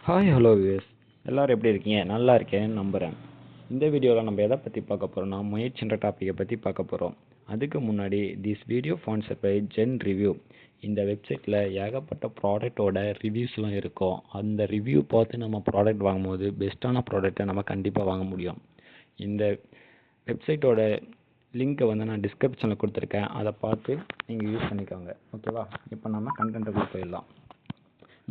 Hi hello views, எல்லோரும் எப்படி இருக்கீங்க? நல்லா இருக்கேன்னு நம்புகிறேன். இந்த வீடியோவில் நம்ம எதை பற்றி பார்க்க போகிறோம்னா, முயற்சின்ற டாப்பிக்கை பற்றி பார்க்க போகிறோம். அதுக்கு முன்னாடி this video sponsored by Zen review. இந்த வெப்சைட்டில் ஏகப்பட்ட ப்ராடக்டோட ரிவ்யூஸ்லாம் இருக்கும். அந்த ரிவ்யூ பார்த்து நம்ம ப்ராடக்ட் வாங்கும்போது பெஸ்ட்டான ப்ராடக்டை நம்ம கண்டிப்பாக வாங்க முடியும். இந்த வெப்சைட்டோட லிங்க்கை நான் டிஸ்கிரிப்ஷனில் கொடுத்துருக்கேன். அதை பார்த்து நீங்கள் யூஸ் பண்ணிக்கோங்க, ஓகேவா? இப்போ நம்ம கண்டென்ட்டுக்குள்ளே போயிடலாம்.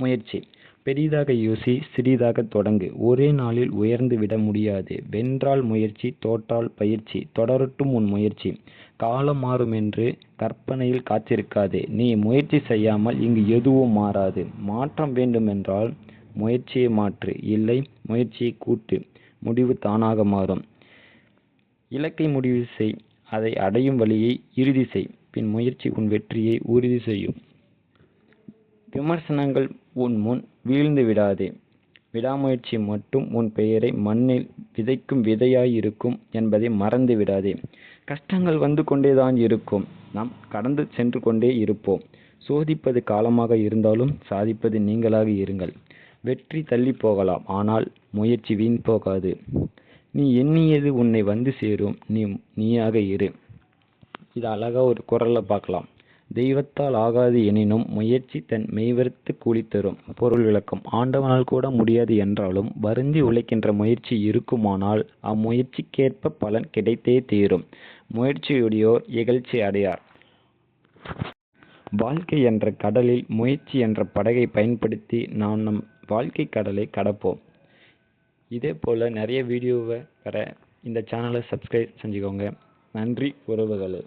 முயற்சி. பெரிதாக யோசி, சிறிதாக தொடங்கு. ஒரே நாளில் உயர்ந்து விட முடியாது. வென்றால் முயற்சி, தோற்றால் பயிற்சி. தொடரட்டும் உன் முயற்சி. காலம் மாறும் என்று கற்பனையில் காத்திருக்காதே. நீ முயற்சி செய்யாமல் இங்கு எதுவும் மாறாது. மாற்றம் வேண்டுமென்றால் முயற்சியை மாற்று, இல்லை முயற்சியை கூட்டு. முடிவு தானாக மாறும். இலக்கை முடிவு செய், அதை அடையும் வழியை இறுதி செய். பின் முயற்சி உன் வெற்றியை உறுதி செய்யும். விமர்சனங்கள் உன் முன் வீழ்ந்து விடாதே. விடாமுயற்சி மட்டும் உன் பெயரை மண்ணில் விதைக்கும் விதையாயிருக்கும் என்பதை மறந்து விடாதே. கஷ்டங்கள் வந்து கொண்டேதான் இருக்கும். நாம் கடந்து சென்று கொண்டே இருப்போம். சோதிப்பது காலமாக இருந்தாலும் சாதிப்பது நீங்களாக இருங்கள். வெற்றி தள்ளி போகலாம், ஆனால் முயற்சி வீண் போகாது. நீ எண்ணியது உன்னை வந்து சேரும். நீயாக இரு. இது அழகா ஒரு குரல்ல பார்க்கலாம். தெய்வத்தால் ஆகாது எனினும் முயற்சி தன் மெய்வருத்து கூலி தரும். பொருள் விளக்கம். ஆண்டவனால் கூட முடியாது என்றாலும் வருந்தி உழைக்கின்ற முயற்சி இருக்குமானால் அம்முயற்சிக்கேற்ப பலன் கிடைத்தே தீரும். முயற்சியுடையோர் இகழ்ச்சி அடையார். வாழ்க்கை என்ற கடலில் முயற்சி என்ற படகை பயன்படுத்தி நாம் நம் வாழ்க்கை கடலை கடப்போம். இதே போல் நிறைய வீடியோவை பெற இந்த சேனலை சப்ஸ்கிரைப் செஞ்சுக்கோங்க. நன்றி உறவுகளே.